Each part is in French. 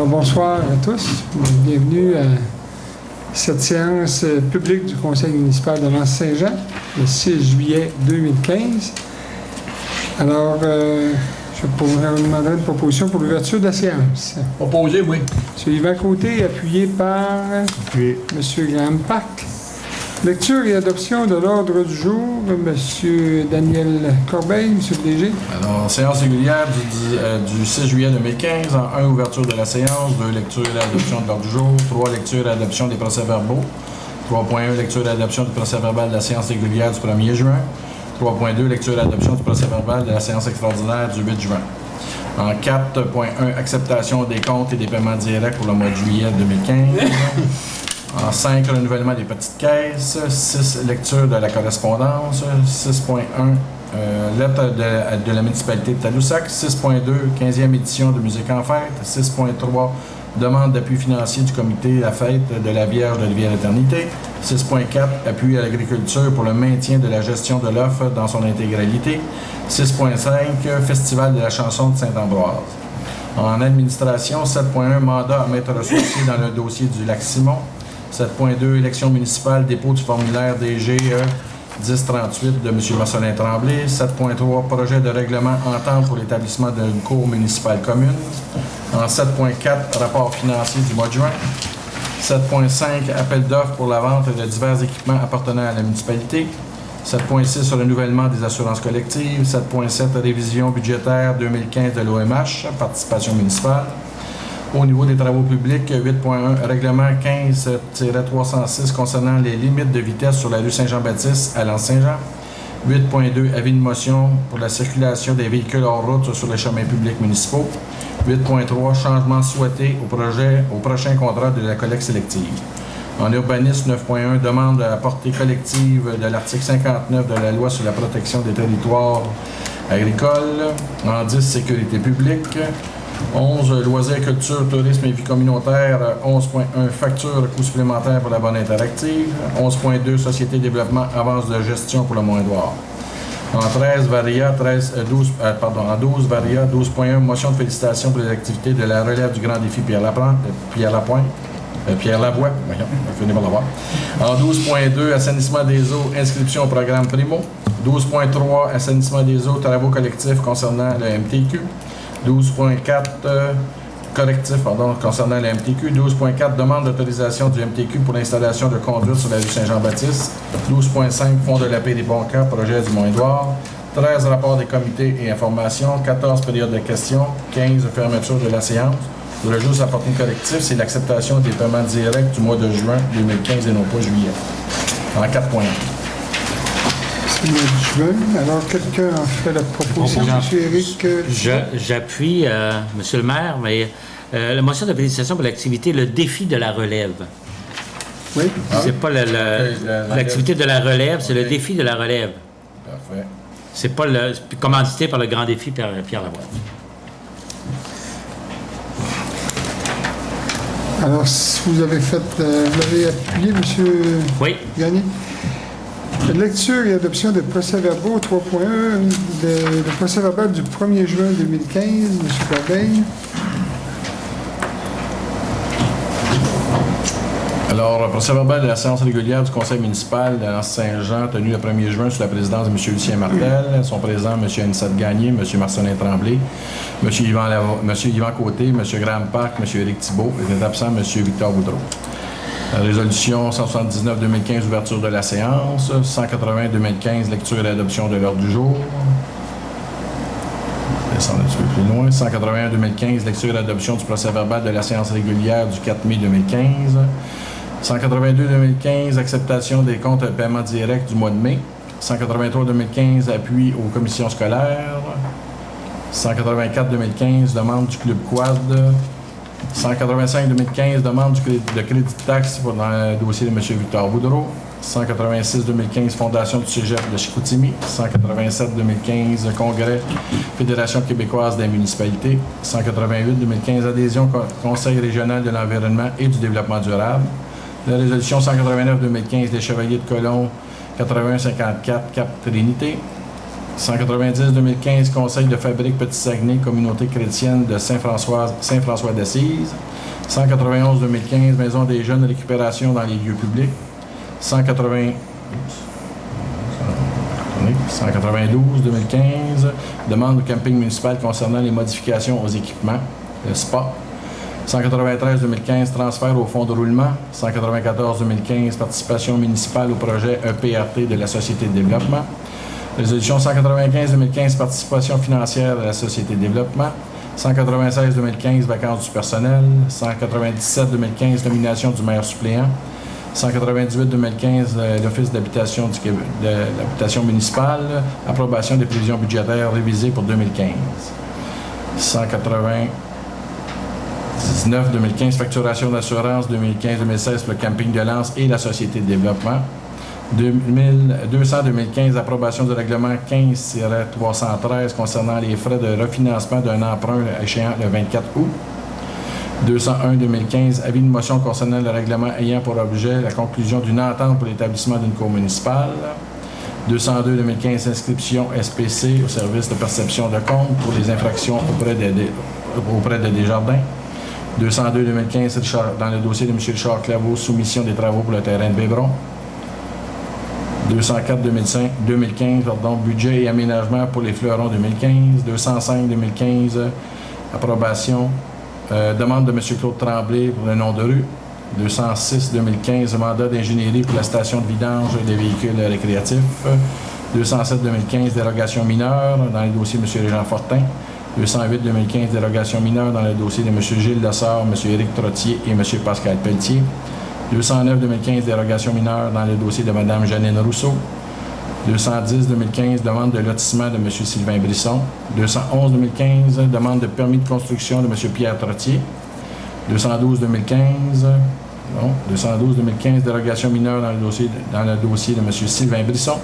Alors, bonsoir à tous. Bienvenue à cette séance publique du Conseil municipal de Lens-Saint-Jean, le 6 juillet 2015. Alors, je vous demanderai une proposition pour l'ouverture de la séance. Proposé, oui. M. Yvan Côté, appuyé par M. Graham Park. Lecture et adoption de l'ordre du jour, M. Daniel Corbeil, M. le DG. Alors, séance régulière du 6 juillet 2015, en 1, ouverture de la séance, 2, lecture et adoption de l'ordre du jour, 3, lecture et adoption des procès-verbaux, 3.1, lecture et adoption du procès-verbal de la séance régulière du 1er juin, 3.2, lecture et adoption du procès-verbal de la séance extraordinaire du 8 juin. En 4.1, acceptation des comptes et des paiements directs pour le mois de juillet 2015. En 5, renouvellement des petites caisses. 6, lecture de la correspondance. 6.1, lettre de la municipalité de Tadoussac. 6.2, 15e édition de Musique en fête. 6.3, demande d'appui financier du comité La Fête de la Vierge de Rivière-Éternité. 6.4, appui à l'agriculture pour le maintien de la gestion de l'offre dans son intégralité. 6.5, festival de la chanson de Saint-Ambroise. En administration, 7.1, mandat à maître associé dans le dossier du Lac-Simon. 7.2, élection municipale, dépôt du formulaire DG 1038 de M. Marcelin-Tremblay. 7.3, projet de règlement entente pour l'établissement d'une cour municipale commune. En 7.4, rapport financier du mois de juin. 7.5, appel d'offres pour la vente de divers équipements appartenant à la municipalité. 7.6, renouvellement des assurances collectives. 7.7, révision budgétaire 2015 de l'OMH, participation municipale. Au niveau des travaux publics, 8.1, règlement 15-306 concernant les limites de vitesse sur la rue Saint-Jean-Baptiste à Lens-Saint-Jean. 8.2, avis de motion pour la circulation des véhicules hors route sur les chemins publics municipaux. 8.3, changement souhaité au prochain contrat de la collecte sélective. En urbanisme, 9.1, demande à portée collective de l'article 59 de la loi sur la protection des territoires agricoles. En 10, sécurité publique. 11, loisirs, culture, tourisme et vie communautaire. 11.1, facture, coût supplémentaire pour la bonne interactive. 11.2, société développement, avance de gestion pour le moindroir. En 13, varia, 12, varia, 12.1, motion de félicitations pour les activités de la relève du grand défi Pierre Lavoie, finez par l'avoir. En 12.2, assainissement des eaux, inscription au programme Primo. 12.3, assainissement des eaux, travaux collectifs concernant le MTQ. 12.4, correctif concernant le MTQ. 12.4, demande d'autorisation du MTQ pour l'installation de conduite sur la rue Saint-Jean-Baptiste. 12.5, fonds de la paix des bons cas, projet du Mont-Édouard. 13, rapport des comités et informations. 14, période de questions. 15, fermeture de la séance. Je voudrais juste apporter une correctif, c'est l'acceptation des paiements directs du mois de juin 2015 et non pas juillet. En 4.1. C'est le mois de juin. Alors, quelqu'un en fait la proposition, M. Éric? J'appuie, M. le maire, mais la motion de félicitations pour l'activité, le défi de la relève. Oui. C'est pas l'activité de la relève, c'est le défi de la relève. Parfait. C'est pas commandité par le grand défi Pierre Lavoie. Alors, si vous avez appuyé, M. Oui. Gagné. Lecture et adoption de procès-verbaux 3.1, le procès-verbal du 1er juin 2015, M. Corbeil. Alors, procès-verbal de la séance régulière du Conseil municipal de Lens-Saint-Jean, tenu le 1er juin sous la présidence de M. Lucien Martel. Sont présents M. Anissette Gagné, M. Marcelin-Tremblay, M. Yvan Côté, M. Graham Park, M. Éric Thibault, et est absent M. Victor Boudreau. Résolution 179-2015, ouverture de la séance. 180-2015, lecture et adoption de l'ordre du jour. Descendre un petit peu plus loin. 181-2015, lecture et adoption du procès-verbal de la séance régulière du 4 mai 2015. 182-2015, acceptation des comptes de paiement direct du mois de mai. 183-2015, appui aux commissions scolaires. 184-2015, demande du Club Quad. 185-2015, demande de crédit de taxe pour dans le dossier de M. Victor Boudreau. 186-2015, fondation du Cégep de Chicoutimi. 187-2015, congrès Fédération québécoise des municipalités. 188-2015, adhésion au Conseil régional de l'environnement et du développement durable. La résolution 189-2015, les Chevaliers de Colomb, 81-54, Cap Trinité. 190-2015, Conseil de fabrique Petit-Saguenay, communauté chrétienne de Saint-François d'Assise. 191-2015, Maison des jeunes, récupération dans les lieux publics. 192-2015, demande du camping municipal concernant les modifications aux équipements, le SPA. 193-2015, transfert au fonds de roulement. 194-2015, participation municipale au projet EPRT de la Société de développement. Résolution 195-2015, participation financière de la Société de développement. 196-2015, vacances du personnel. 197-2015, nomination du maire suppléant. 198-2015, l'Office d'habitation de l'habitation municipale. Approbation des prévisions budgétaires révisées pour 2015. 199-2015, facturation d'assurance 2015-2016 pour le camping de Lens et la Société de développement. 200-2015, approbation du règlement 15-313 concernant les frais de refinancement d'un emprunt échéant le 24 août. 201-2015, avis de motion concernant le règlement ayant pour objet la conclusion d'une entente pour l'établissement d'une cour municipale. 202-2015, inscription SPC au service de perception de compte pour les infractions auprès de Desjardins. 202-2015, dans le dossier de M. Richard Claveau, soumission des travaux pour le terrain de Bébron. 204-2015, budget et aménagement pour les fleurons 2015. 205-2015, approbation, demande de M. Claude Tremblay pour le nom de rue. 206-2015, mandat d'ingénierie pour la station de vidange des véhicules récréatifs. 207-2015, dérogation mineure dans le dossier de M. Régent Fortin. 208-2015, dérogation mineure dans le dossier de M. Gilles Lessard, M. Éric Trottier et M. Pascal Pelletier. 209-2015, dérogation mineure dans le dossier de Mme Janine Rousseau. 210-2015, demande de lotissement de M. Sylvain Brisson. 211-2015, demande de permis de construction de M. Pierre Trottier. 212-2015, dérogation mineure dans le dossier de M. Sylvain Brisson.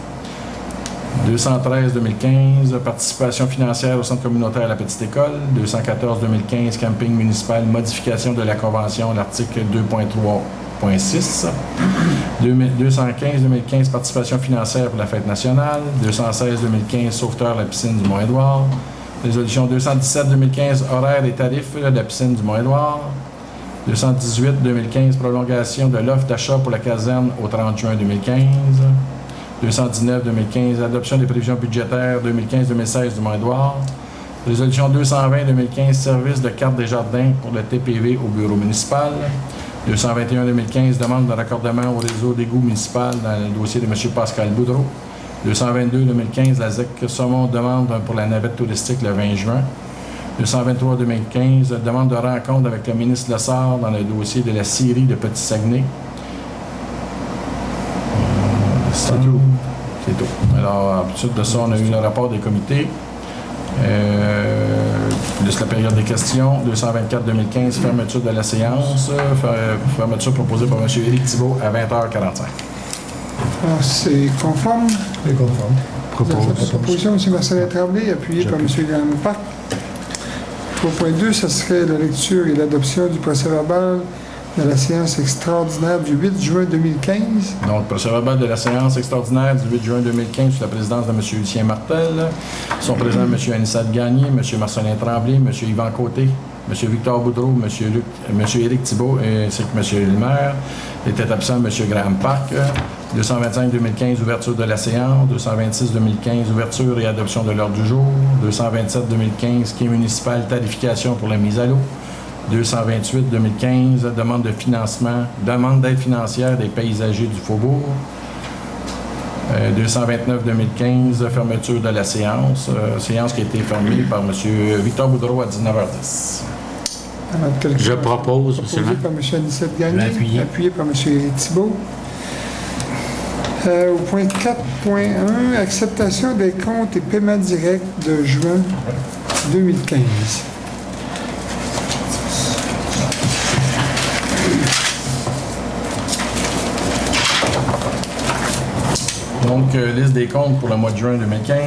213-2015, participation financière au centre communautaire à la Petite École. 214-2015, camping municipal, modification de la convention, l'article 2.3.6. 215-2015, participation financière pour la fête nationale. 216-2015, sauveteur de la piscine du Mont-Édouard. Résolution 217-2015, horaires et tarifs de la piscine du Mont-Édouard. 218-2015, prolongation de l'offre d'achat pour la caserne au 30 juin 2015. 219-2015, adoption des prévisions budgétaires 2015-2016 du Mont-Édouard. Résolution 220-2015, service de carte des jardins pour le TPV au bureau municipal. 221-2015, demande de raccordement au réseau d'égout municipal dans le dossier de M. Pascal Boudreau. 222-2015, la ZEC Saumon demande pour la navette touristique le 20 juin. 223-2015, demande de rencontre avec le ministre Lessard dans le dossier de la scierie de Petit-Saguenay. C'est tout. C'est tout. Alors, à suite de ça, on a eu le rapport des comités. Plus la période des questions. 224-2015, fermeture de la séance. Fermeture proposée par M. Éric Thibault à 20h45. Alors, c'est conforme. C'est conforme. Proposition de M. Marcelin Tremblay, appuyée par M. Graham Park. 3.2, ce serait la lecture et l'adoption du procès-verbal de la séance extraordinaire du 8 juin 2015. Donc, procès-verbal de la séance extraordinaire du 8 juin 2015 sous la présidence de M. Lucien Martel. Sont présents M. Anissat Gagné, M. Marcelin Tremblay, M. Yvan Côté, M. Victor Boudreau, M. Éric Thibault ainsi que M. Lemaire. Était absent M. Graham Park. 225-2015, ouverture de la séance. 226-2015, ouverture et adoption de l'ordre du jour. 227-2015, quai municipal, tarification pour la mise à l'eau. 228-2015, demande de financement, demande d'aide financière des paysagers du Faubourg. 229-2015, fermeture de la séance. Séance qui a été fermée par M. Victor Boudreau à 19h10. Alors, Je propose, proposé M. par M. Anissat Gagné, appuyé par M. Éric Thibault. Au point 4.1, acceptation des comptes et paiements directs de juin 2015. Donc, liste des comptes pour le mois de juin 2015.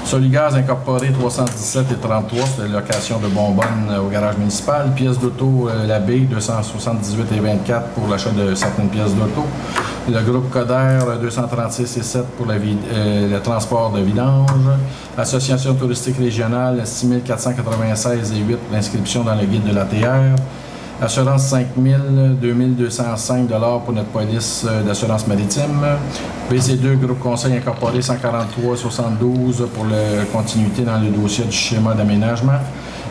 Soligaz Incorporé 317 et 33, c'est la location de bonbonnes au garage municipal. Pièces d'auto La Baie 278 et 24 pour l'achat de certaines pièces d'auto. Le groupe Coder 236 et 7 pour le transport de vidange. Association touristique régionale 6496 et 8 pour l'inscription dans le guide de l'ATR. Assurance 5 000, 2 205 $ pour notre police d'assurance maritime. BC2, Groupe Conseil Incorporé, 143,72 pour la continuité dans le dossier du schéma d'aménagement.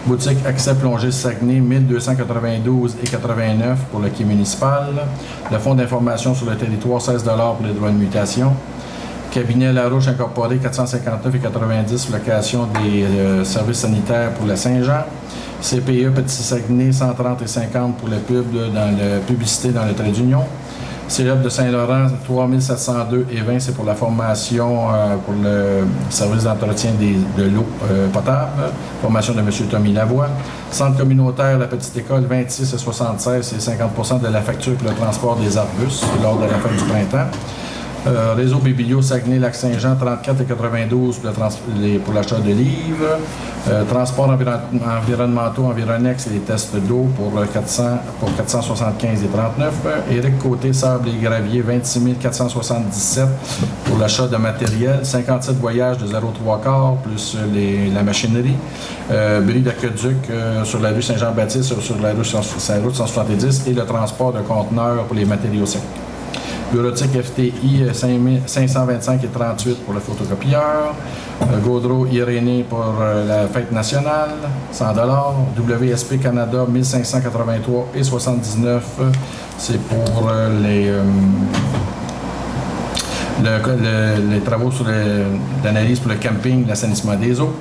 Boutique Accès Plongée Saguenay, 1292,89 pour le quai municipal. Le fonds d'information sur le territoire, 16 $ pour les droits de mutation. Cabinet Larouche Incorporé, 459,90 location des services sanitaires pour le Saint-Jean. CPE Petit Saguenay, 130,50 pour la publicité dans le trait d'union. Cégep de Saint-Laurent, 3702,20 c'est pour la formation pour le service d'entretien de l'eau potable. Formation de M. Tommy Lavoie. Centre communautaire La Petite École, 26,76 c'est 50 de la facture pour le transport des arbustes lors de la fête du printemps. Réseau Biblio Saguenay-Lac-Saint-Jean, 34,92 pour l'achat de livres. Transport environnementaux, Environex et les tests d'eau pour 475,39. Éric Côté, Sable et Gravier, 26 477 pour l'achat de matériel. 57 voyages de 0,3 quarts plus la machinerie. Brie d'Aqueduc sur la rue Saint-Jean-Baptiste, sur la rue 170 et le transport de conteneurs pour les matériaux secs. Bureautique FTI, 525,38 pour le photocopieur. Gaudreau Irénée pour la fête nationale, 100 $. WSP Canada, 1583,79 c'est pour les travaux sur l'analyse pour le camping, l'assainissement des eaux.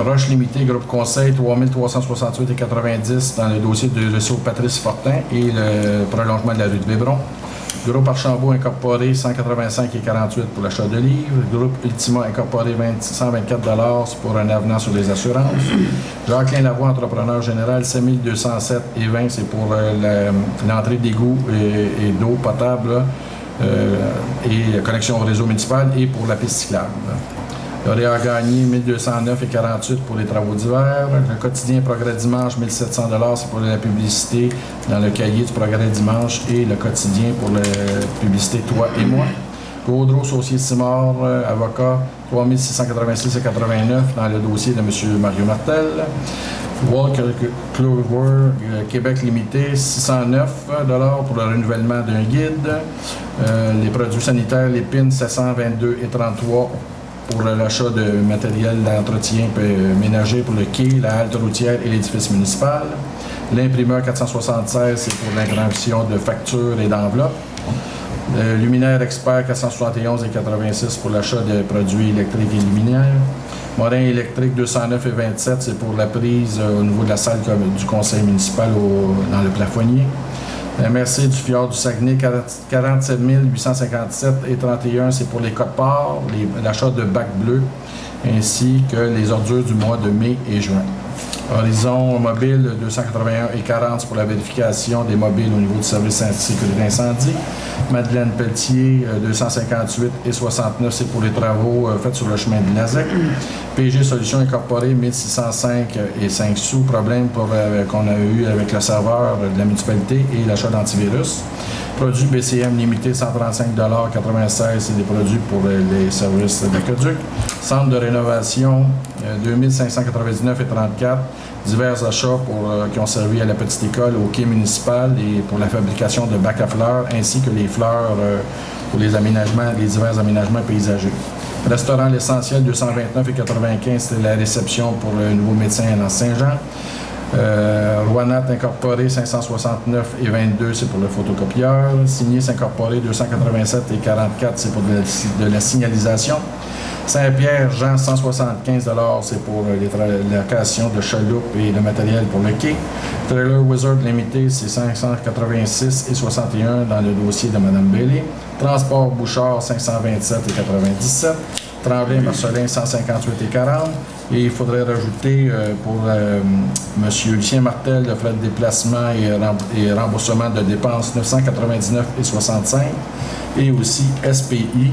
Roche Limité, Groupe Conseil, 3368,90 dans le dossier du réseau Patrice Fortin et le prolongement de la rue de Bébron. Groupe Archambault Incorporé, 185,48 pour l'achat de livres. Groupe Ultima Incorporé, 124 $ c'est pour un avenant sur les assurances. Jacqueline Lavoie, entrepreneur général, 7207,20 c'est pour l'entrée d'égout et d'eau potable et connexion au réseau municipal et pour la piste cyclable. L'Oréal Gagné, 1209,48 pour les travaux d'hiver. Le quotidien Progrès Dimanche, 1700 $ c'est pour la publicité dans le cahier du Progrès Dimanche et le quotidien pour la publicité Toi et moi. Gaudreau, Saucier Simard, avocat, 3686,89 dans le dossier de M. Mario Martel. Walker Clover, Québec Limité, 609 $ pour le renouvellement d'un guide. Les produits sanitaires, les PIN, 722,33 pour l'achat de matériel d'entretien ménager pour le quai, la halte routière et l'édifice municipal. L'imprimeur 476, c'est pour l'impression de factures et d'enveloppes. Luminaire Expert 471,86 pour l'achat de produits électriques et luminaires. Morin électrique 209,27, c'est pour la prise au niveau de la salle du conseil municipal dans le plafonnier. MRC du Fjord du Saguenay, 47 857,31, c'est pour les codes-parts, l'achat de bacs bleus, ainsi que les ordures du mois de mai et juin. Horizon Mobile, 281,40, c'est pour la vérification des mobiles au niveau du service sécurité incendie. Madeleine Pelletier, 258,69, c'est pour les travaux faits sur le chemin de Lazec. PG Solutions Incorporées, 1605,05 sous, problème qu'on a eu avec le serveur de la municipalité et l'achat d'antivirus. Produits BCM limité, 135,96 c'est des produits pour les services d'aqueduc. Centre de rénovation, 2599,34 divers achats qui ont servi à la petite école, au quai municipal et pour la fabrication de bacs à fleurs, ainsi que les fleurs pour les divers aménagements paysagers. Restaurant L'Essentiel, 229,95 c'est la réception pour le nouveau médecin dans Saint-Jean. Rouanat Incorporé, 569,22 c'est pour le photocopieur. Signis Incorporé, 287,44 c'est pour de la signalisation. Saint-Pierre, Jean, 175 $, c'est pour les locations de chaloupes et le matériel pour le quai. Trailer Wizard Limité, c'est 586,61 dans le dossier de Mme Bailey. Transport Bouchard, 527,97. Tremblay Marcelin, 158,40. Et il faudrait rajouter pour M. Lucien Martel, le frais de déplacement et remboursement de dépenses, 999,65. Et aussi SPI,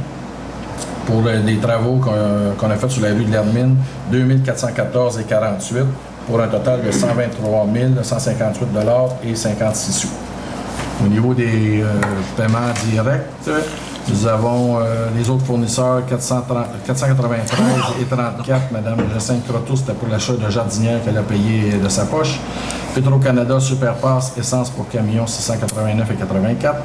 pour les travaux qu'on a fait sur la rue de l'Hermine, 2414,48 pour un total de 123 158,56 $. Au niveau des paiements directs, Nous avons les autres fournisseurs, 493 et 34. Mme Jacinthe Croteau, c'était pour l'achat de jardinière qu'elle a payé de sa poche. Petro-Canada, Superpass, essence pour camion, 689 et 84.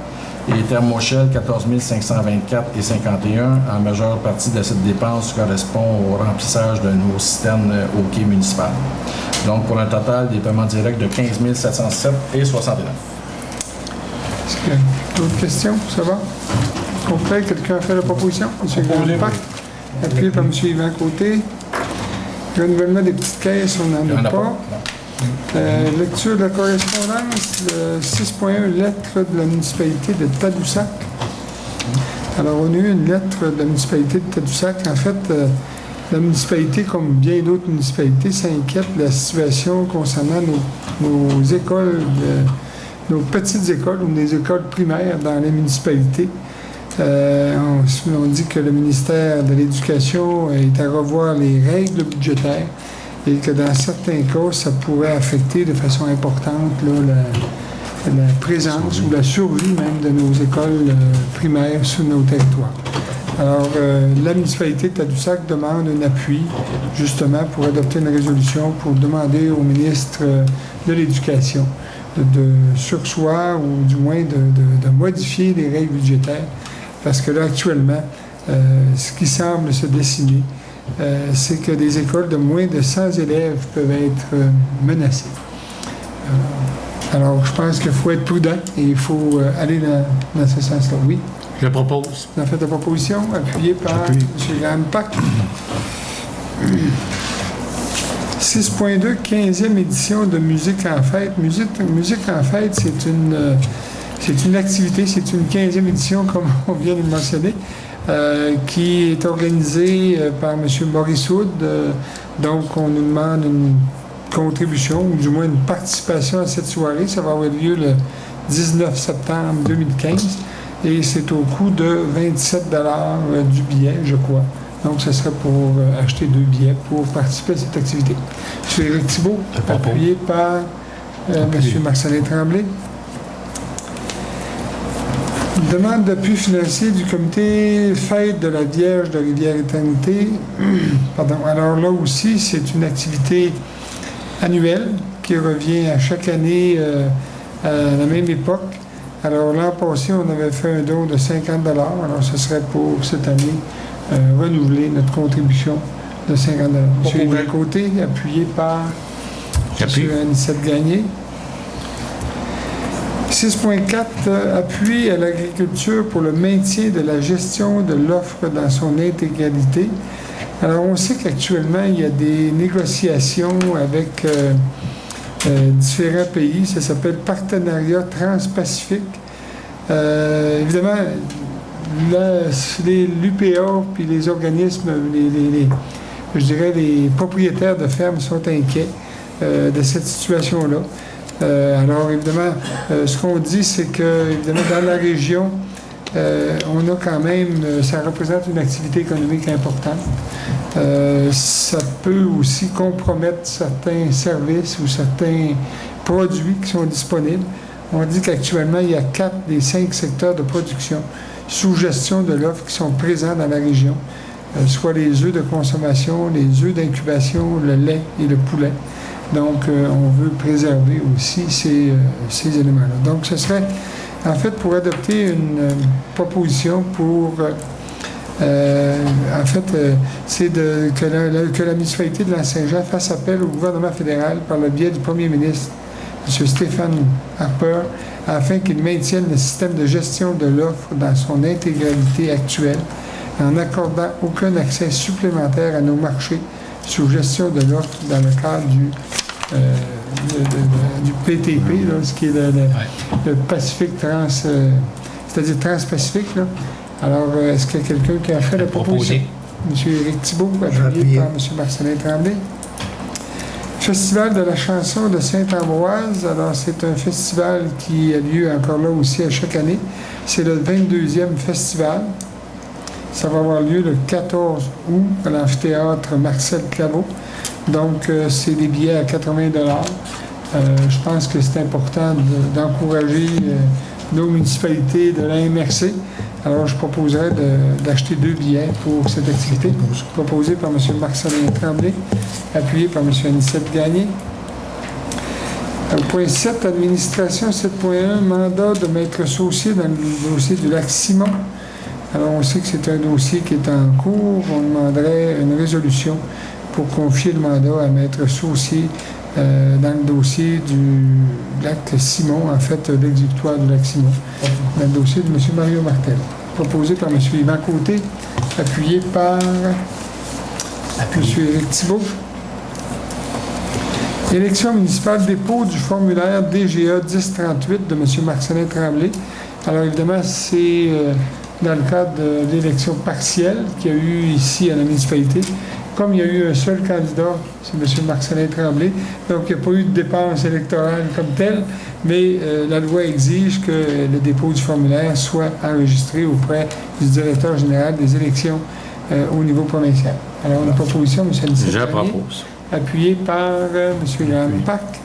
Et Thermoshell, 14 524 et 51. En majeure partie de cette dépense correspond au remplissage de nos citernes au quai municipal. Donc, pour un total des paiements directs de 15 707 et 69. Est-ce qu'il y a d'autres questions? Ça va? Complet, quelqu'un a fait la proposition? M. Grandpac, appuyé par M. Yvan Côté. Renouvellement des petites caisses, on n'en a pas. Lecture de la correspondance, 6.1, lettre de la municipalité de Tadoussac. Alors, on a eu une lettre de la municipalité de Tadoussac. En fait, la municipalité, comme bien d'autres municipalités, s'inquiète de la situation concernant nos écoles, nos petites écoles ou des écoles primaires dans les municipalités. On dit que le ministère de l'Éducation est à revoir les règles budgétaires et que dans certains cas, ça pourrait affecter de façon importante là, la présence ou la survie même de nos écoles primaires sur nos territoires. Alors, la municipalité de Tadoussac demande un appui, justement, pour adopter une résolution pour demander au ministre de l'Éducation de surseoir ou du moins de modifier les règles budgétaires. Parce que là, actuellement, ce qui semble se dessiner, c'est que des écoles de moins de 100 élèves peuvent être menacées. Alors, je pense qu'il faut être prudent et il faut aller dans ce sens-là. Oui. Je propose. Vous avez fait la proposition, appuyée par M. Grandpac. 6.2, 15e édition de Musique en fête. Musique en fête, c'est une activité, c'est une 15e édition, comme on vient de le mentionner, qui est organisée par M. Maurice Houd. Donc, on nous demande une contribution, ou du moins une participation à cette soirée. Ça va avoir lieu le 19 septembre 2015. Et c'est au coût de 27 $ du billet, je crois. Donc, ce serait pour acheter 2 billets pour participer à cette activité. M. Éric Thibault, appuyé par M. Marcelin Tremblay. Demande d'appui financier du comité Fête de la Vierge de Rivière-Éternité. Pardon. Alors là aussi, c'est une activité annuelle qui revient à chaque année à la même époque. Alors l'an passé, on avait fait un don de 50 $. Alors ce serait pour cette année renouveler notre contribution de 50 $. M. Yvan Côté, appuyé par M. Anicette Gagné. 6.4, appui à l'agriculture pour le maintien de la gestion de l'offre dans son intégralité. Alors, on sait qu'actuellement, il y a des négociations avec différents pays. Ça s'appelle Partenariat Transpacifique. Évidemment, l'UPA puis les organismes, je dirais les propriétaires de fermes sont inquiets de cette situation-là. Alors, évidemment, ce qu'on dit, c'est que, évidemment, dans la région, on a quand même, ça représente une activité économique importante. Ça peut aussi compromettre certains services ou certains produits qui sont disponibles. On dit qu'actuellement, il y a 4 des 5 secteurs de production sous gestion de l'offre qui sont présents dans la région, soit les œufs de consommation, les œufs d'incubation, le lait et le poulet. Donc, on veut préserver aussi ces éléments-là. Donc, ce serait, en fait, pour adopter une proposition pour... c'est que la municipalité de Saint-Jean fasse appel au gouvernement fédéral par le biais du premier ministre, M. Stéphane Harper, afin qu'il maintienne le système de gestion de l'offre dans son intégralité actuelle, en n'accordant aucun accès supplémentaire à nos marchés sous gestion de l'offre dans le cadre du PTP, là, ce qui est le Pacifique c'est-à-dire Transpacifique. Là. Alors, est-ce qu'il y a quelqu'un qui a fait la proposition? M. Éric Thibault, appuyé par M. Marcelin Tremblay. Festival de la chanson de Saint-Ambroise. Alors, c'est un festival qui a lieu encore là aussi à chaque année. C'est le 22e festival. Ça va avoir lieu le 14 août à l'amphithéâtre Marcel Claveau. Donc, c'est des billets à 80 $. Je pense que c'est important d'encourager nos municipalités de la MRC Alors, je proposerais d'acheter 2 billets pour cette activité, proposé par M. Marc-Célin Tremblay, appuyé par M. Anicette Gagné. Point 7, administration 7.1, mandat de maître saucier dans le dossier du lac Simon. Alors, on sait que c'est un dossier qui est en cours. On demanderait une résolution pour confier le mandat à maître saucier dans le dossier du lac Simon, en fait, l'exécutoire du lac Simon, dans le dossier de M. Mario Martel, proposé par M. Yvan Côté, appuyé par M. Éric Thibault. Élection municipale, dépôt du formulaire DGA 1038 de M. Marc-Célin Tremblay. Alors, évidemment, c'est dans le cadre de l'élection partielle qu'il y a eu ici à la municipalité. Comme il y a eu un seul candidat, c'est M. Marc-Célin Tremblay, donc il n'y a pas eu de dépense électorale comme telle, mais la loi exige que le dépôt du formulaire soit enregistré auprès du directeur général des élections au niveau provincial. Alors, une proposition, M. Anicette Je Gagné, propose. appuyé par M. Graham Pack.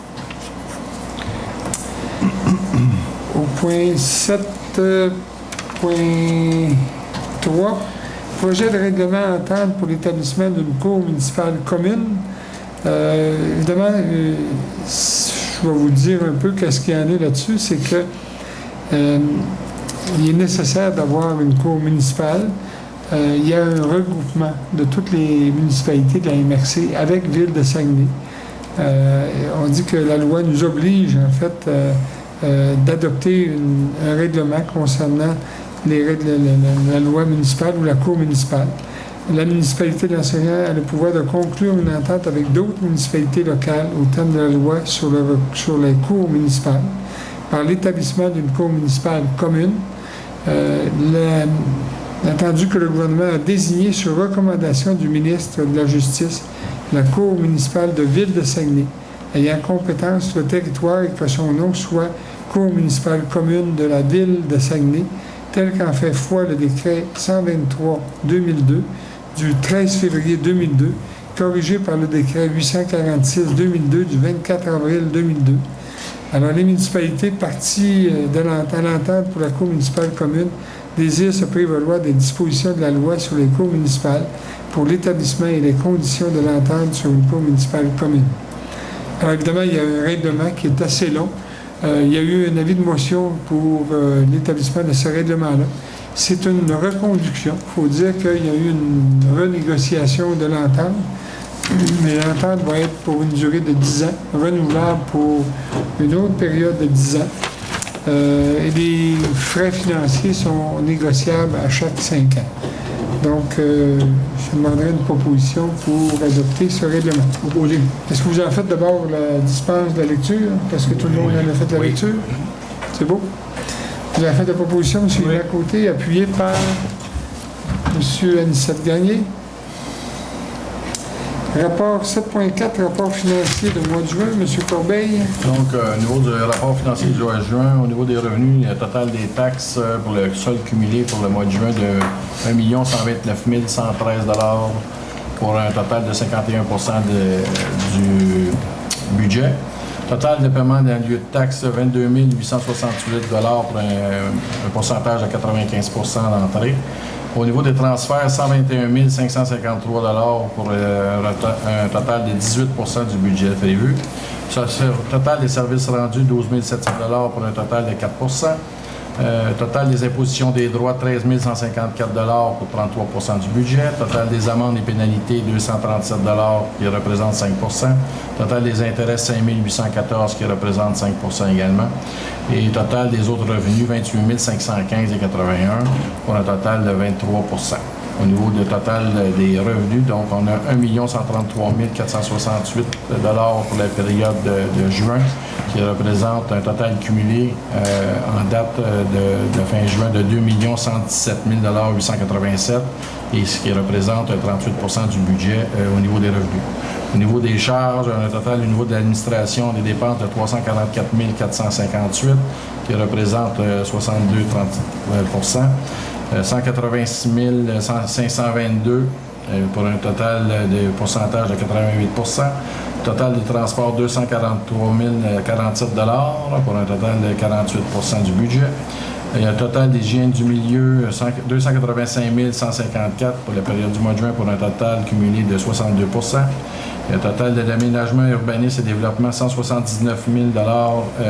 Au point 7.3, projet de règlement à entente pour l'établissement d'une cour municipale commune. Évidemment, je vais vous dire un peu qu'est-ce qu'il y en a là-dessus, c'est que il est nécessaire d'avoir une cour municipale. Il y a un regroupement de toutes les municipalités de la MRC avec Ville de Saguenay. On dit que la loi nous oblige, en fait, d'adopter un règlement concernant les règles de la loi municipale ou la cour municipale. La municipalité de l'enseignant a le pouvoir de conclure une entente avec d'autres municipalités locales au terme de la loi sur les cours municipales par l'établissement d'une cour municipale commune. Entendu que le gouvernement a désigné sur recommandation du ministre de la Justice la cour municipale de Ville de Saguenay ayant compétence sur le territoire et que son nom soit cour municipale commune de la Ville de Saguenay, tel qu'en fait foi le décret 123/2002 du 13 février 2002, corrigé par le décret 846/2002 du 24 avril 2002. Alors, les municipalités parties à l'entente pour la cour municipale commune désirent se prévaloir des dispositions de la loi sur les cours municipales pour l'établissement et les conditions de l'entente sur une cour municipale commune. Alors, évidemment, il y a un règlement qui est assez long. Il y a eu un avis de motion pour l'établissement de ce règlement-là. C'est une reconduction. Il faut dire qu'il y a eu une renégociation de l'entente, mais l'entente va être pour une durée de 10 ans, renouvelable pour une autre période de 10 ans. Et les frais financiers sont négociables à chaque 5 ans. Donc, je demanderai une proposition pour adopter ce règlement. Est-ce que vous en faites d'abord la dispense de la lecture? Parce que tout le monde en a fait la lecture. C'est beau? Vous avez fait la proposition, M. Yvan Côté, appuyé par M. Anicette Gagné. Rapport 7.4, rapport financier du mois de juin, M. Corbeil. Donc, au niveau du rapport financier du mois de juin, au niveau des revenus, le total des taxes pour le solde cumulé pour le mois de juin de 1 129 113 $ pour un total de 51% du budget. Total de paiement d'un lieu de taxe, 22 868 $ pour un pourcentage de 95% d'entrée. Au niveau des transferts, 121 553 $ pour un total de 18% du budget prévu. Sur le total des services rendus, 12 700 $ pour un total de 4%. Total des impositions des droits, 13 154 $ pour 33% du budget. Total des amendes et pénalités, 237 $ qui représente 5%. Total des intérêts, 5 814 qui représente 5% également. Et total des autres revenus, 28 515 et 81 pour un total de 23%. Au niveau du total des revenus, donc on a 1 133 468 $ pour la période de juin, qui représente un total cumulé en date de fin juin de 2 117 887 et ce qui représente 38% du budget au niveau des revenus. Au niveau des charges, on a un total au niveau de l'administration des dépenses de 344 458 qui représente 62,30%. 186 522 pour un total de pourcentage de 88%. Total des transports, 243 047 $ pour un total de 48% du budget. Il y a un total d'hygiène du milieu, 285 154 pour la période du mois de juin, pour un total cumulé de 62 Il y a un total de l'aménagement, urbanisme et développement, 179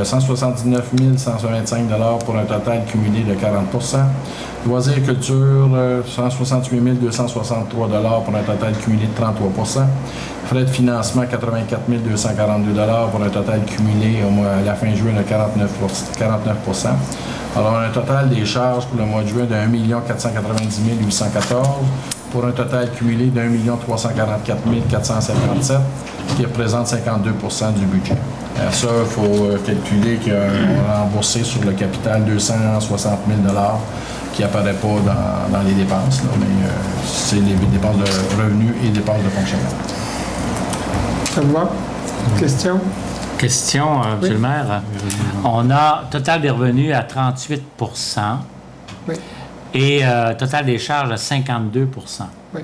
125 pour un total cumulé de 40 Loisirs et culture, 168 263 pour un total cumulé de 33 Frais de financement, 84 242 pour un total cumulé à la fin juin de 49 Alors, un total des charges pour le mois de juin de 1 490 814 pour un total cumulé de 1 344 457 qui représente 52 du budget. Alors ça, il faut calculer qu'on a remboursé sur le capital 260 000 qui n'apparaît pas dans les dépenses, là, mais c'est les dépenses de revenus et dépenses de fonctionnement. Ça vous va? Question? Question, M. le maire. On a total des revenus à 38 Oui. et total des charges à 52 Oui.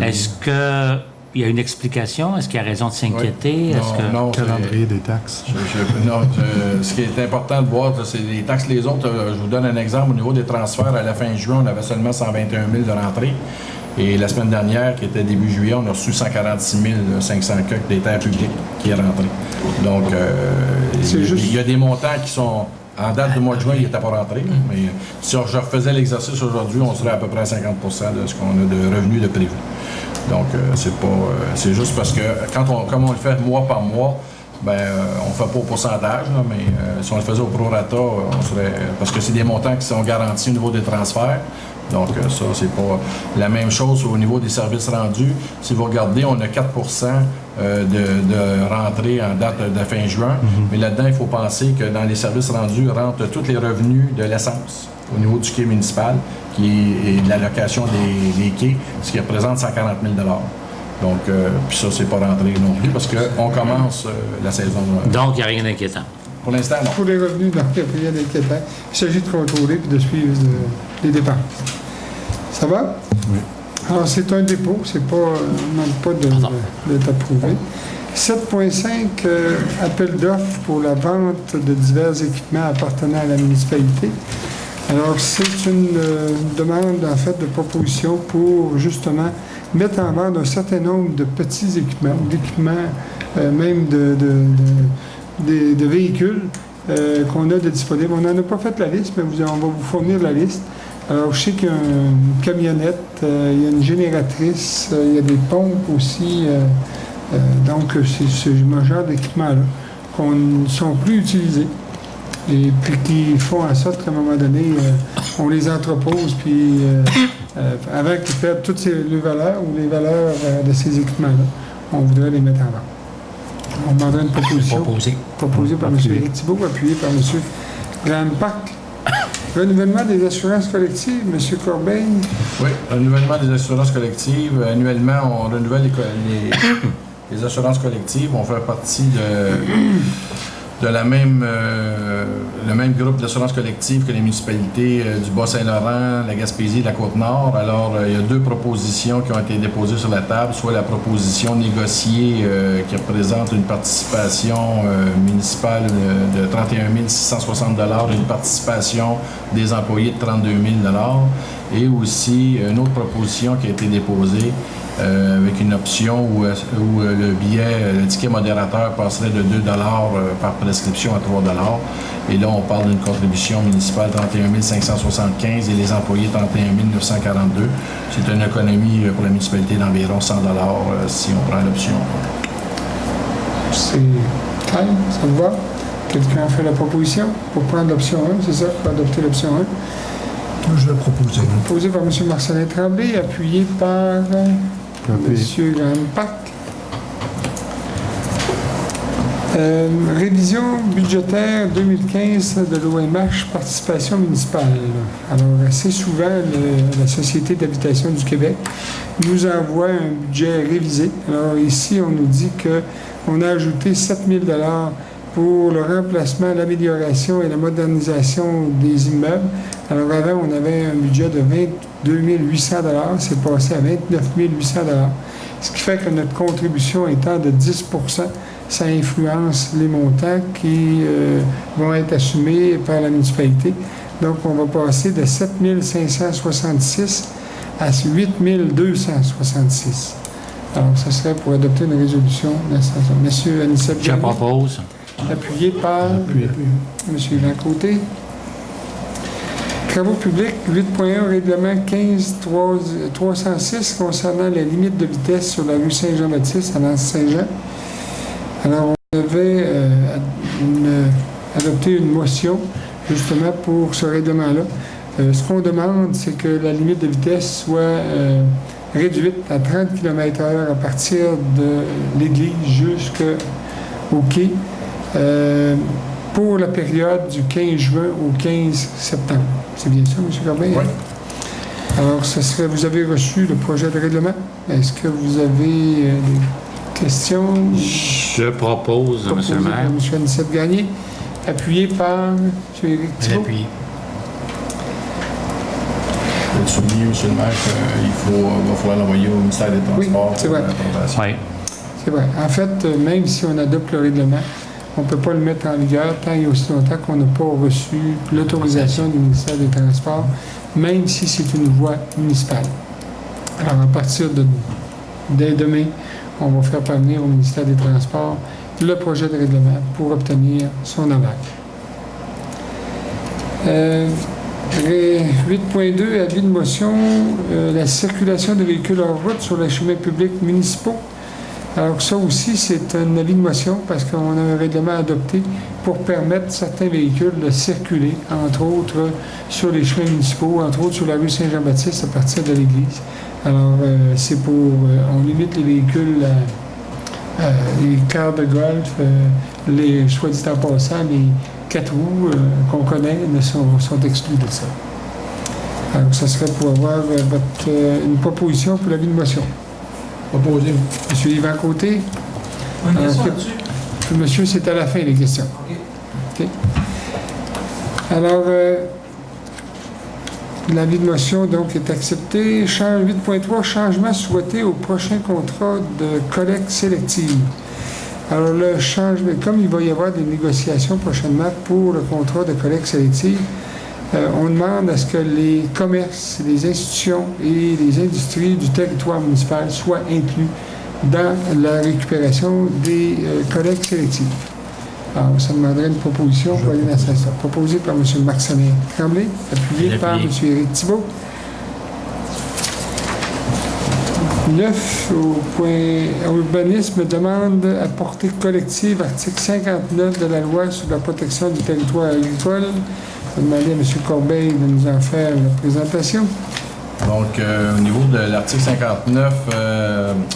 Est-ce qu'il y a une explication? Est-ce qu'il y a raison de s'inquiéter? Non, Calendrier des taxes. Ce qui est important de voir, c'est les taxes. Les autres, je vous donne un exemple. Au niveau des transferts, à la fin juin, on avait seulement 121 000 de rentrée. Et la semaine dernière, qui était début juillet, on a reçu 146 500 des terres publiques qui est rentré. Donc, il y a des montants qui sont... En date du mois de juin, ils n'étaient pas rentrés. Mais si je refaisais l'exercice aujourd'hui, on serait à peu près à 50 % de ce qu'on a de revenus de prévu. Donc, c'est juste parce que comme on le fait mois par mois, on ne fait pas au pourcentage, là, mais si on le faisait au prorata, on serait... Parce que c'est des montants qui sont garantis au niveau des transferts. Donc, ça, c'est pas la même chose au niveau des services rendus. Si vous regardez, on a 4 de rentrée en date de fin juin. Mais là-dedans, il faut penser que dans les services rendus rentrent tous les revenus de l'essence au niveau du quai municipal et de la location des quais, ce qui représente 140 000 Donc, puis ça, c'est pas rentré non plus parce qu'on commence la saison. Donc, il n'y a rien d'inquiétant. Pour l'instant, non. Pour les revenus, il n'y a rien d'inquiétant. Il s'agit de contrôler et de suivre les dépenses. Ça va? Oui. Alors, c'est un dépôt, c'est pas, on ne demande pas d'être approuvé. 7.5, appel d'offres pour la vente de divers équipements appartenant à la municipalité. Alors, c'est une demande, en fait, de proposition pour, justement, mettre en vente un certain nombre de petits équipements, d'équipements, même de véhicules qu'on a de disponibles. On n'en a pas fait la liste, mais on va vous fournir la liste. Alors, je sais qu'il y a une camionnette, il y a une génératrice, il y a des pompes aussi. Donc, c'est ce genre d'équipement-là qu'on ne sont plus utilisés et puis qui font en sorte qu'à un moment donné, on les entrepose, puis avant qu'ils perdent toutes les valeurs ou les valeurs de ces équipements-là, on voudrait les mettre en vente. On demanderait une proposition proposée par M. Éric Thibault, appuyée par M. Graham Park. Renouvellement des assurances collectives, M. Corbeil. Oui, renouvellement des assurances collectives. Annuellement, on renouvelle les assurances collectives. On fait partie de le même groupe d'assurances collectives que les municipalités du Bas-Saint-Laurent, la Gaspésie et la Côte-Nord. Alors, il y a deux propositions qui ont été déposées sur la table, soit la proposition négociée qui représente une participation municipale de 31 660 et une participation des employés de 32 000 et aussi une autre proposition qui a été déposée avec une option où le ticket modérateur passerait de 2 par prescription à 3 Et là, on parle d'une contribution municipale 31 575 et les employés 31 942. C'est une économie pour la municipalité d'environ 100 si on prend l'option. C'est calme, ça vous va? Quelqu'un a fait la proposition pour prendre l'option 1, c'est ça, pour adopter l'option 1? Je vais proposer. Proposé par M. Marcelin Tremblay, appuyé par M. Graham Park. Révision budgétaire 2015 de l'OMH, participation municipale. Alors, assez souvent, la Société d'habitation du Québec nous envoie un budget révisé. Alors, ici, on nous dit qu'on a ajouté 7 000 $ pour le remplacement, l'amélioration et la modernisation des immeubles. Alors, avant, on avait un budget de 22 800 $, c'est passé à 29 800 $. Ce qui fait que notre contribution étant de 10 %, ça influence les montants qui vont être assumés par la municipalité. Donc, on va passer de 7 566 à 8 266. Alors, ce serait pour adopter une résolution de cette façon. Monsieur Anicet Je propose. appuyé par Monsieur Yvan Côté. Travaux publics, 8.1, règlement 15-306 concernant la limite de vitesse sur la rue Saint-Jean-Baptiste à Lens-Saint-Jean. Alors, on devait adopter une motion justement pour ce règlement-là. Ce qu'on demande, c'est que la limite de vitesse soit réduite à 30 km/h à partir de l'église jusqu'au quai pour la période du 15 juin au 15 septembre. C'est bien ça, M. Corbin? Oui. Alors, vous avez reçu le projet de règlement. Est-ce que vous avez des questions? Je propose, M. le maire. M. Anicet Gagné, appuyé par M. Éric Thibault. Appuyé. Je vais souligner, M. le maire, qu'il va falloir l'envoyer au ministère des Transports. Oui, c'est vrai. Oui. C'est vrai. En fait, même si on adopte le règlement, on ne peut pas le mettre en vigueur tant et aussi longtemps qu'on n'a pas reçu l'autorisation du ministère des Transports, même si c'est une voie municipale. Alors, à partir dès demain, on va faire parvenir au ministère des Transports le projet de règlement pour obtenir son aval. 8.2, avis de motion, la circulation de véhicules hors route sur les chemins publics municipaux. Alors ça aussi, c'est un avis de motion parce qu'on a un règlement adopté pour permettre certains véhicules de circuler, entre autres sur les chemins municipaux, entre autres sur la rue Saint-Jean-Baptiste à partir de l'église. Alors, c'est pour... on limite les véhicules, les cars de golf, soit dit en passant, les 4 roues qu'on connaît sont exclus de ça. Alors, ça serait pour avoir une proposition pour l'avis de motion. Proposé. Monsieur Yvan Côté. Une question là-dessus? Monsieur, c'est à la fin, les questions. OK. Alors, l'avis de motion, donc, est accepté. 8.3, changement souhaité au prochain contrat de collecte sélective. Alors, le changement, comme il va y avoir des négociations prochainement pour le contrat de collecte sélective, on demande à ce que les commerces, les institutions et les industries du territoire municipal soient inclus dans la récupération des collectes sélectives. Alors, ça demanderait une proposition pour aller dans ce sens. Proposée par M. Marc-Samuel Tremblay, appuyée par M. Éric Thibault. 9, au point urbanisme, demande à portée collective, article 59 de la loi sur la protection du territoire agricole. Je vais demander à M. Corbeil de nous en faire la présentation. Donc, au niveau de l'article 59,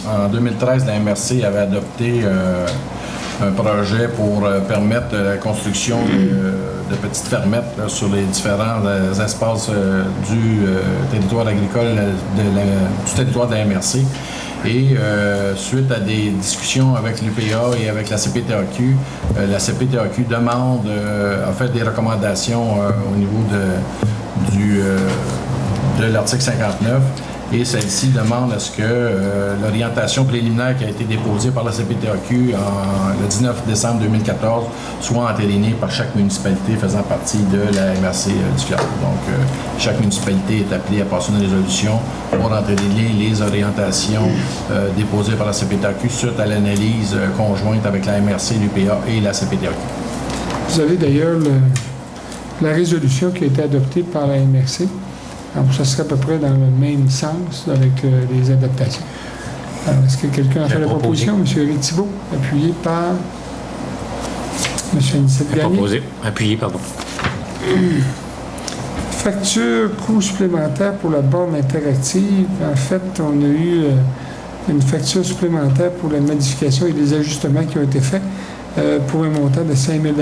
en 2013, la MRC avait adopté un projet pour permettre la construction de petites fermettes là, sur les différents espaces du territoire agricole, du territoire de la MRC. Et suite à des discussions avec l'UPA et avec la CPTAQ demande, a fait des recommandations au niveau de l'article 59. Et celle-ci demande à ce que l'orientation préliminaire qui a été déposée par la CPTAQ le 19 décembre 2014 soit entérinée par chaque municipalité faisant partie de la MRC du Fjord. Donc, chaque municipalité est appelée à passer une résolution pour entériner les orientations déposées par la CPTAQ suite à l'analyse conjointe avec la MRC, l'UPA et la CPTAQ. Vous avez d'ailleurs la résolution qui a été adoptée par la MRC. Alors, ça serait à peu près dans le même sens avec les adaptations. Alors, est-ce que quelqu'un a fait la proposition? M. Éric Thibault, appuyé par M. Anicet Gagné. Proposé. Appuyé, pardon. Facture, coût supplémentaire pour la borne interactive. En fait, on a eu une facture supplémentaire pour la modification et les ajustements qui ont été faits pour un montant de 5 000 $.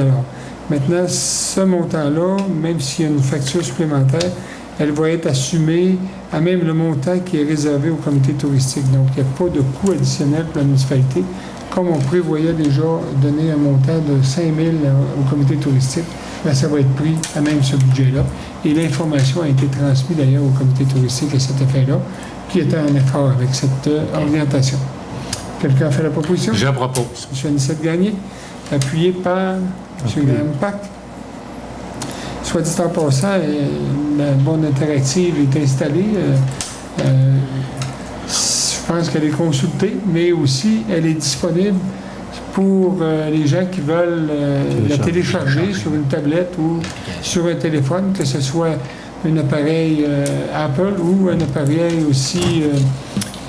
Maintenant, ce montant-là, même s'il y a une facture supplémentaire, elle va être assumée à même le montant qui est réservé au comité touristique. Donc, il n'y a pas de coût additionnel pour la municipalité. Comme on prévoyait déjà donner un montant de 5 000 au comité touristique, bien, ça va être pris à même ce budget-là. Et l'information a été transmise d'ailleurs au comité touristique à cet effet-là, qui était en accord avec cette orientation. Quelqu'un a fait la proposition? Je propose. M. Anicet Gagné, appuyé par M. Graham Pack. Soit dit en passant, la borne interactive est installée. Je pense qu'elle est consultée, mais aussi elle est disponible pour les gens qui veulent la télécharger sur une tablette ou sur un téléphone, que ce soit un appareil Apple ou un appareil aussi,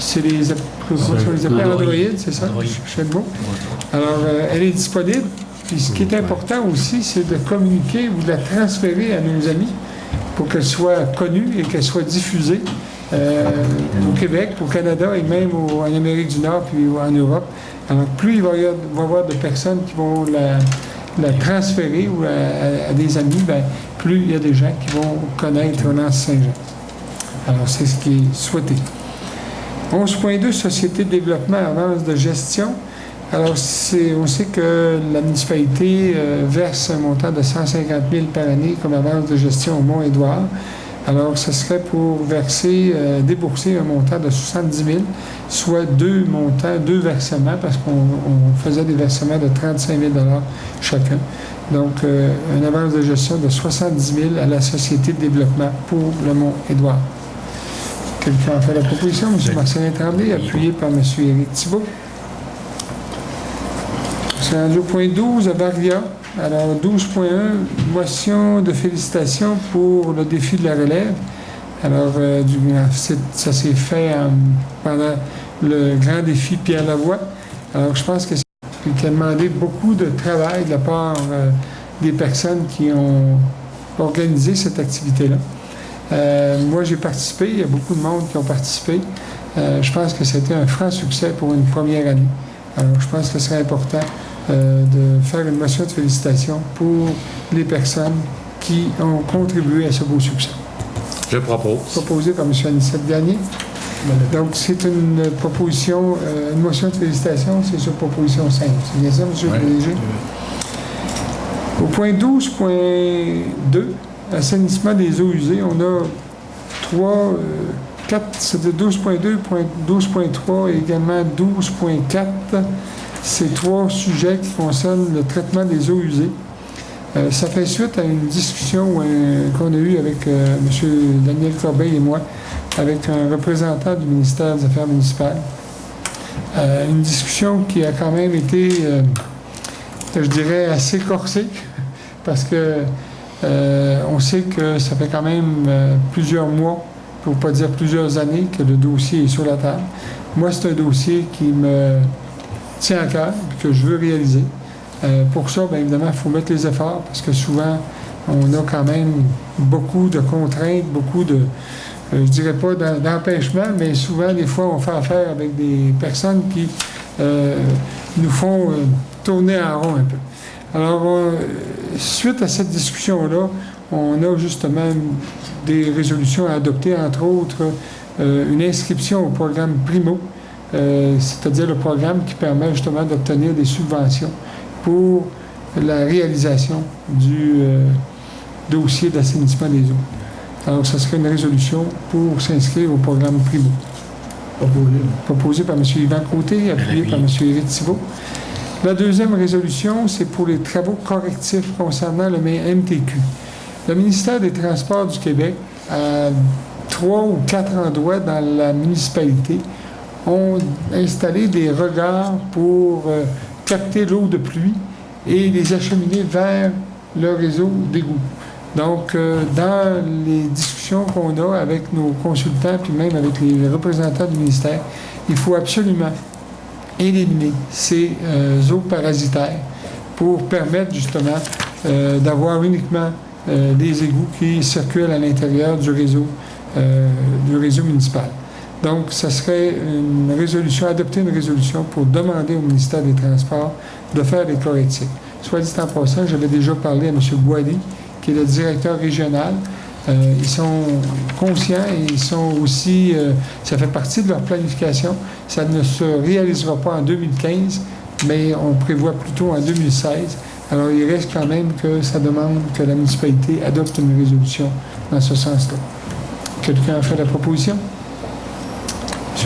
c'est les appareils Android, c'est ça? Je le mot. Alors, elle est disponible. Puis ce qui est important aussi, c'est de communiquer ou de la transférer à nos amis pour qu'elle soit connue et qu'elle soit diffusée au Québec, au Canada et même en Amérique du Nord puis en Europe. Alors, plus il va y avoir de personnes qui vont la transférer ou à des amis, bien, plus il y a des gens qui vont connaître Relance Saint-Jean. Alors, c'est ce qui est souhaité. 11.2, Société de développement, avance de gestion. Alors, on sait que la municipalité verse un montant de 150 000 par année comme avance de gestion au Mont-Édouard. Alors, ce serait pour débourser un montant de 70 000, soit deux versements, parce qu'on faisait des versements de 35 000 chacun. Donc, une avance de gestion de 70 000 à la Société de développement pour le Mont-Édouard. Quelqu'un a fait la proposition, M. Marcelin Tremblay, appuyé par M. Éric Thibault. C'est rendu au point 12 à Varia. Alors, 12.1, motion de félicitations pour le défi de la relève. Alors, ça s'est fait pendant le grand défi Pierre Lavoie. Alors, je pense que c'est a demandé beaucoup de travail de la part des personnes qui ont organisé cette activité-là. Moi, j'ai participé. Il y a beaucoup de monde qui ont participé. Je pense que c'était un franc succès pour une première année. Alors, je pense que ce serait important de faire une motion de félicitations pour les personnes qui ont contribué à ce beau succès. Je propose. Proposé par M. Anicette Gagné. Donc, c'est une proposition, une motion de félicitations, c'est sur proposition simple. C'est bien ça, M. le DG? Au point 12.2, assainissement des eaux usées, on a 12.2, 12.3 et également 12.4. C'est trois sujets qui concernent le traitement des eaux usées. Ça fait suite à une discussion qu'on a eue avec M. Daniel Corbeil et moi, avec un représentant du ministère des Affaires municipales. Une discussion qui a quand même été, je dirais, assez corsée, parce que on sait que ça fait quand même plusieurs mois, pour ne pas dire plusieurs années, que le dossier est sur la table. Moi, c'est un dossier qui me tient à cœur, que je veux réaliser. Pour ça, bien évidemment, il faut mettre les efforts, parce que souvent, on a quand même beaucoup de contraintes, beaucoup de, je dirais pas d'empêchements, mais souvent, des fois, on fait affaire avec des personnes qui nous font tourner en rond un peu. Alors, suite à cette discussion-là, on a justement des résolutions à adopter, entre autres, une inscription au programme Primo, c'est-à-dire le programme qui permet justement d'obtenir des subventions pour la réalisation du dossier d'assainissement des eaux. Alors, ce serait une résolution pour s'inscrire au programme Primo. Proposé par M. Yvan Côté, appuyé par M. Éric Thibault. La deuxième résolution, c'est pour les travaux correctifs concernant le MTQ. Le ministère des Transports du Québec, à 3 ou 4 endroits dans la municipalité, ont installé des regards pour capter l'eau de pluie et les acheminer vers le réseau d'égouts. Donc, dans les discussions qu'on a avec nos consultants, puis même avec les représentants du ministère, il faut absolument éliminer ces eaux parasitaires pour permettre justement d'avoir uniquement des égouts qui circulent à l'intérieur du réseau municipal. Donc, ça serait adopter une résolution pour demander au ministère des Transports de faire des correctifs. Soit dit en passant, j'avais déjà parlé à M. Boilly, qui est le directeur régional. Ils sont conscients et ils sont aussi, ça fait partie de leur planification. Ça ne se réalisera pas en 2015, mais on prévoit plutôt en 2016. Alors, il reste quand même que ça demande que la municipalité adopte une résolution dans ce sens-là. Quelqu'un a fait la proposition?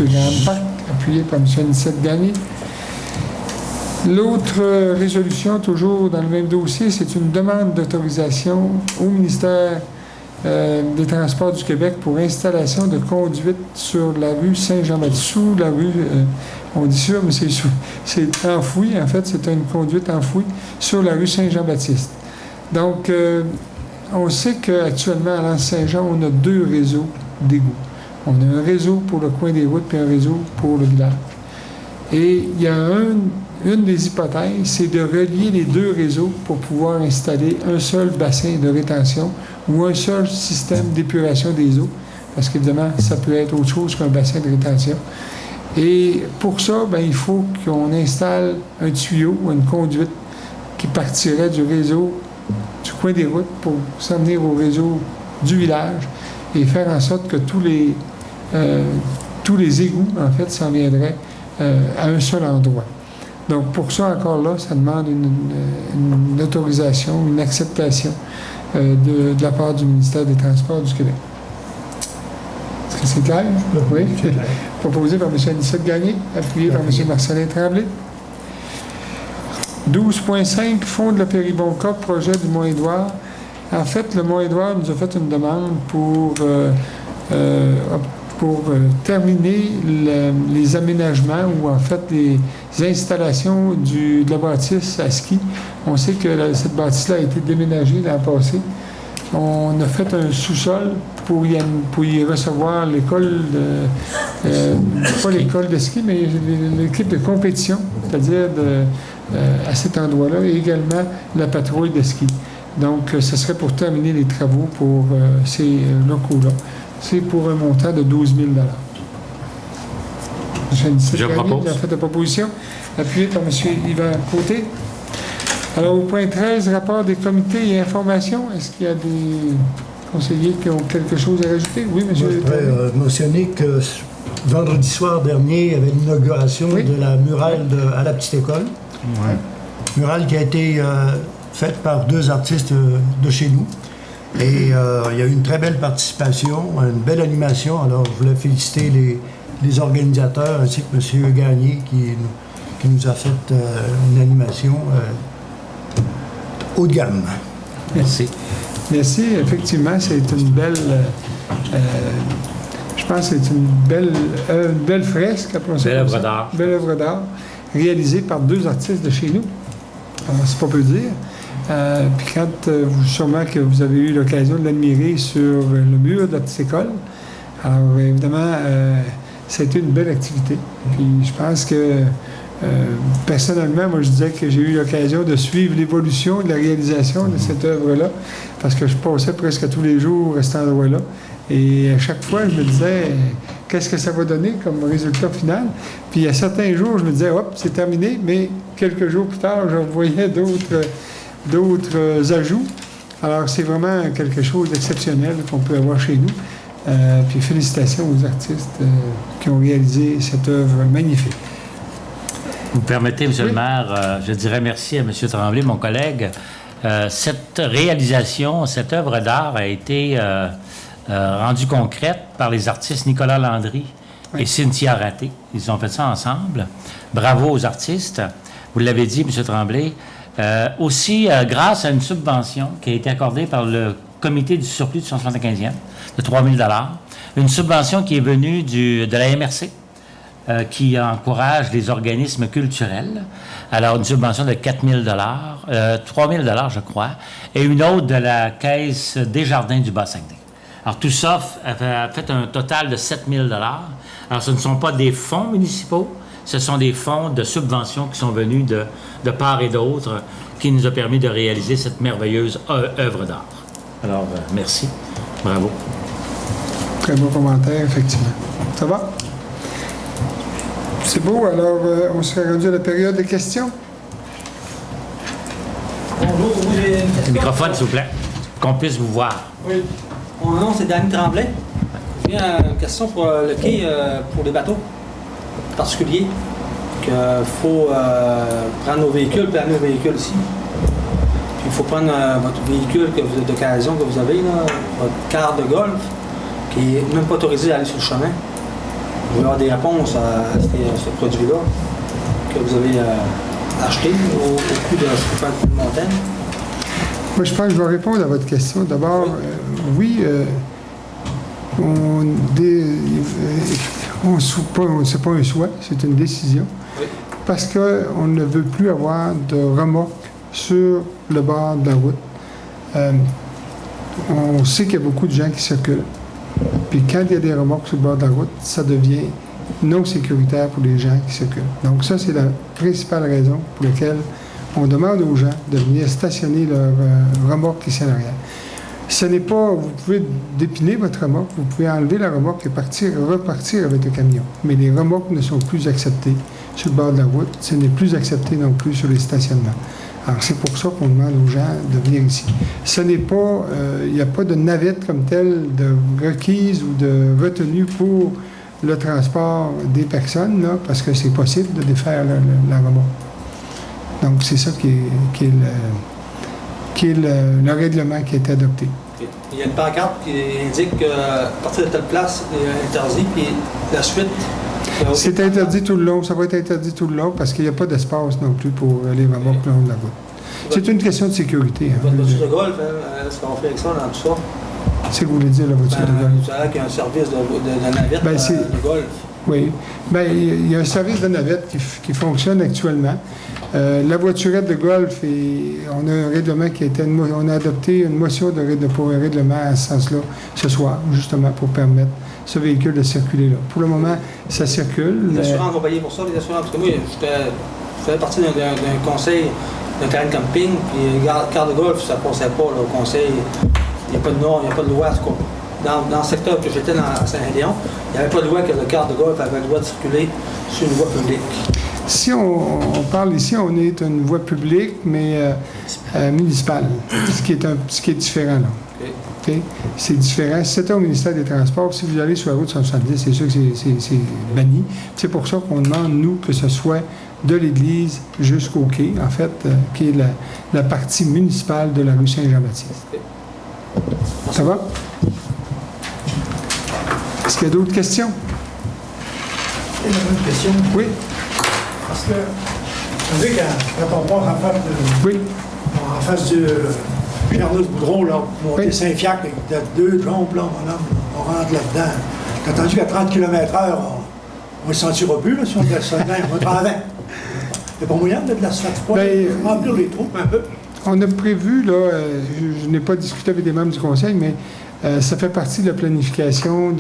M. Grandpac, appuyé par M. Anicette Gagné. L'autre résolution, toujours dans le même dossier, c'est une demande d'autorisation au ministère des Transports du Québec pour installation de conduite sur la rue Saint-Jean-Baptiste, sous la rue, on dit sûr, mais c'est enfoui, en fait, c'est une conduite enfouie sur la rue Saint-Jean-Baptiste. Donc, on sait qu'actuellement, à l'Anse-Saint-Jean, on a 2 réseaux d'égouts. On a un réseau pour le coin des routes et un réseau pour le village. Et il y a une des hypothèses, c'est de relier les 2 réseaux pour pouvoir installer un seul bassin de rétention ou un seul système d'épuration des eaux, parce qu'évidemment, ça peut être autre chose qu'un bassin de rétention. Et pour ça, il faut qu'on installe un tuyau ou une conduite qui partirait du réseau du coin des routes pour s'en venir au réseau du village et faire en sorte que tous les égouts, en fait, s'en viendraient à un seul endroit. Donc, pour ça, encore là, ça demande une autorisation, une acceptation de la part du ministère des Transports du Québec. Est-ce que c'est clair? Oui. Proposé par M. Anicette Gagné, appuyé par M. Marcelin Tremblay. 12.5, Fonds de la Péribonca, projet du Mont-Édouard. En fait, le Mont-Édouard nous a fait une demande pour terminer les aménagements ou en fait les installations de la bâtisse à ski. On sait que cette bâtisse-là a été déménagée l'an passé. On a fait un sous-sol pour y recevoir l'école pas l'école de ski, mais l'équipe de compétition, c'est-à-dire à cet endroit-là, et également la patrouille de ski. Donc, ce serait pour terminer les travaux pour ces locaux-là. C'est pour un montant de 12 000 Je propose. Il a fait la proposition, appuyée par M. Yvan Côté. Alors, au point 13, rapport des comités et informations. Est-ce qu'il y a des conseillers qui ont quelque chose à rajouter? Oui, M. Je voudrais mentionner que vendredi soir dernier, il y avait l'inauguration de la murale à la petite école. Ouais. Murale qui a été faite par 2 artistes de chez nous. Et il y a eu une très belle participation, une belle animation. Alors, je voulais féliciter les organisateurs ainsi que M. Gagné qui nous a fait une animation haut de gamme. Merci. Merci. Effectivement, c'est une belle... je pense que c'est une belle fresque. Belle œuvre d'art. Belle œuvre d'art, réalisée par 2 artistes de chez nous. Alors, c'est pas peu dire. Puis quand sûrement que vous avez eu l'occasion de l'admirer sur le mur de la petite école, alors évidemment, c'était une belle activité. Puis je pense que personnellement, moi je disais que j'ai eu l'occasion de suivre l'évolution de la réalisation de cette œuvre-là, parce que je passais presque tous les jours à cet endroit-là. Et à chaque fois, je me disais, qu'est-ce que ça va donner comme résultat final? Puis à certains jours, je me disais, hop, c'est terminé, mais quelques jours plus tard, je voyais d'autres ajouts. Alors, c'est vraiment quelque chose d'exceptionnel qu'on peut avoir chez nous. Puis félicitations aux artistes qui ont réalisé cette œuvre magnifique. Vous permettez, M. le maire, je dirais merci à M. Tremblay, mon collègue. Cette réalisation, cette œuvre d'art a été rendue concrète par les artistes Nicolas Landry et Cynthia Raté. Ils ont fait ça ensemble. Bravo aux artistes. Vous l'avez dit, M. Tremblay. Aussi, grâce à une subvention qui a été accordée par le comité du surplus du 175e de 3 000 $, une subvention qui est venue de la MRC, qui encourage les organismes culturels. Alors, une subvention de 4 000 $, 3 000 $, je crois, et une autre de la Caisse des Jardins du Bas-Saguenay. Alors, tout ça a fait un total de 7 000 $. Alors, ce ne sont pas des fonds municipaux, ce sont des fonds de subvention qui sont venus de part et d'autre, qui nous a permis de réaliser cette merveilleuse œuvre d'art. Alors, merci. Bravo. Très beau commentaire, effectivement. Ça va? C'est beau. Alors, on serait rendu à la période de questions. Bonjour, oui, j'ai une question. Le microphone, s'il vous plaît, qu'on puisse vous voir. Oui. Mon nom, c'est Danny Tremblay. J'ai une question pour le quai pour les bateaux particuliers. Qu'il faut prendre nos véhicules, puis amener nos véhicules ici. Puis il faut prendre votre véhicule d'occasion que vous avez, là, votre car de golf, qui n'est même pas autorisé à aller sur le chemin. Je veux avoir des réponses à ce produit-là que vous avez acheter au coût de ce que fait une montagne? Moi, je pense que je vais répondre à votre question. D'abord, oui, c'est pas un souhait, c'est une décision. Oui. Parce qu'on ne veut plus avoir de remorques sur le bord de la route. On sait qu'il y a beaucoup de gens qui circulent. Puis quand il y a des remorques sur le bord de la route, ça devient non sécuritaire pour les gens qui circulent. Donc ça, c'est la principale raison pour laquelle on demande aux gens de venir stationner leur remorque ici en arrière. Ce n'est pas, vous pouvez dépiner votre remorque, vous pouvez enlever la remorque et repartir avec le camion. Mais les remorques ne sont plus acceptées sur le bord de la route. Ce n'est plus accepté non plus sur les stationnements. Alors, c'est pour ça qu'on demande aux gens de venir ici. Ce n'est pas, il n'y a pas de navette comme telle de requise ou de retenue pour le transport des personnes, là, parce que c'est possible de défaire la remorque. Donc, c'est ça qui est le règlement qui a été adopté. Il y a une pancarte qui indique qu'à partir de telle place, il est interdit, puis la suite... C'est interdit tout le long, ça va être interdit tout le long parce qu'il n'y a pas d'espace non plus pour les remorques le long de la route. C'est une question de sécurité. Votre voiture de golf, est-ce qu'on fait avec ça dans tout ça? C'est ce que vous voulez dire, la voiture de golf? Vous savez qu'il y a un service de navette de golf. Oui. Bien, il y a un service de navette qui fonctionne actuellement. La voiturette de golf, on a un règlement on a adopté une motion pour un règlement à ce sens-là ce soir, justement pour permettre ce véhicule de circuler là. Pour le moment, ça circule. Les assurances vont payer pour ça, les assurances? Parce que moi, je faisais partie d'un conseil d'un terrain de camping, puis car de golf, ça ne passait pas là, au conseil. Il n'y a pas de normes, il n'y a pas de loi. Dans le secteur que j'étais à Saint-Léon, il n'y avait pas de loi que le car de golf avait le droit de circuler sur une voie publique. Si on parle ici, on est une voie publique, mais municipale, ce qui est différent là. Okay? C'est différent. Si c'était au ministère des Transports, si vous allez sur la route 170, c'est sûr que c'est banni. C'est pour ça qu'on demande, nous, que ce soit de l'église jusqu'au quai, en fait, qui est la partie municipale de la rue Saint-Jean-Baptiste. Okay. Ça va? Est-ce qu'il y a d'autres questions? Une question. Oui. Parce que, vous savez, quand on passe en face du Charles-Boudreau, là, pour monter Saint-Fiac, il y a 2 trompes, là, on rentre là-dedans. J'ai entendu qu'à 30 km/h, on ne se sentira plus, là, si on laisse ça dedans, on va être en vent. Il n'y a pas moyen de l'asphalte froid, remplir les trous un peu. On a prévu, là, je n'ai pas discuté avec des membres du conseil, mais ça fait partie de la planification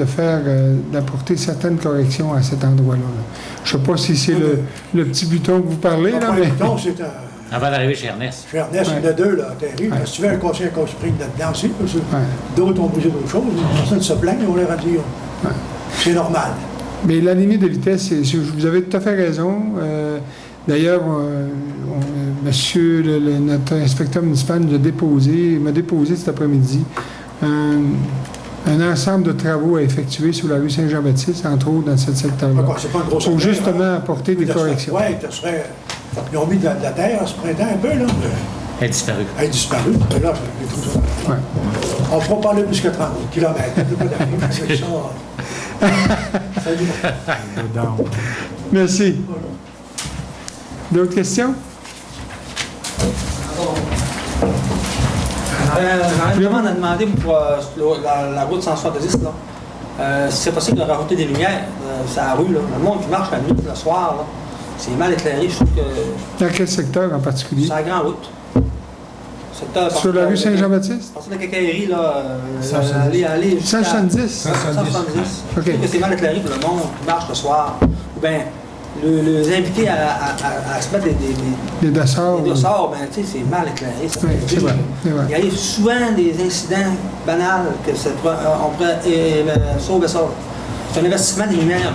d'apporter certaines corrections à cet endroit-là. Là. Je ne sais pas si c'est le petit buton que vous parlez, là, mais... Le buton, c'est avant d'arriver chez Ernest. Chez Ernest, il y en a 2, là, terrible. Si tu veux un conseil qu'on se prenne là-dedans aussi, parce que d'autres ont besoin d'autres choses. Personne ne se plaint, on leur a dit, c'est normal. Mais la limite de vitesse, vous avez tout à fait raison. D'ailleurs, notre inspecteur municipal m'a déposé cet après-midi un ensemble de travaux à effectuer sur la rue Saint-Jean-Baptiste, entre autres dans ce secteur-là. C'est pas une grosse pour justement apporter des corrections. Oui, ils ont mis de la terre ce printemps un peu, là. Elle est disparue. Elle est disparue. Là, les trous sont là. On ne pourra pas aller plus que 30 km. C'est ça. Salut. Merci. D'autres questions? J'en ai une demande à demander pour la route 170, là. Si c'est possible de rajouter des lumières sur la rue, là. Le monde qui marche la nuit, le soir, là, c'est mal éclairé. Je trouve que... Dans quel secteur en particulier? Sur la grande route. Sur la rue Saint-Jean-Baptiste? À partir de la cacaillerie, là, aller jusqu'à... 170? 170. Je OK. trouve que c'est mal éclairé pour le monde qui marche le soir. Ou bien, les inviter à se mettre des dossards. Des dossards, ben, tu sais, c'est mal éclairé. Ça oui, c'est vrai. Il arrive souvent des incidents banals que on pourrait sauver ça. C'est un investissement des lumières.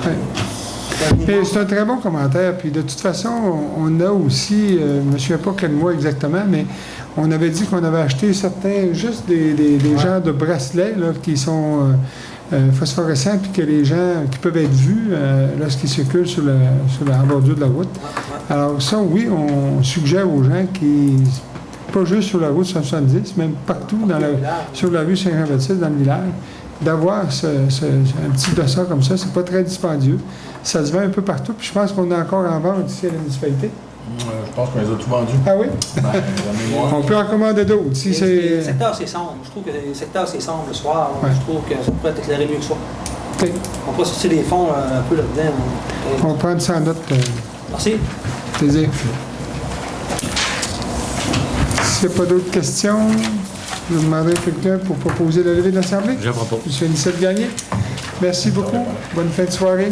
C'est un très bon commentaire. Puis de toute façon, on a aussi, je ne me souviens pas quel mois exactement, mais on avait dit qu'on avait acheté juste des genres de bracelets là, qui sont phosphorescents, puis que les gens, qui peuvent être vus lorsqu'ils circulent sur la bordure de la route. Alors ça, oui, on suggère aux gens qui, pas juste sur la route 170, même partout sur la rue Saint-Jean-Baptiste, dans le village, d'avoir un petit dossard comme ça. C'est pas très dispendieux. Ça se vend un peu partout, puis je pense qu'on est encore en vente ici à la municipalité. Je pense qu'on les a tous vendus. Ah oui? Ben, la mémoire. On peut en commander d'autres. Si Le c'est... secteur, c'est sombre. Je trouve que le secteur, c'est sombre le soir. Ouais. Je trouve que ça pourrait être éclairé mieux que ça. OK. On pourrait sortir des fonds un peu là-dedans. On prend sans doute Merci. plaisir. S'il n'y a pas d'autres questions, je vais demander à quelqu'un pour proposer la levée de l'Assemblée. Je propose. M. Anicette Gagné. Merci beaucoup. Bonne fin de soirée.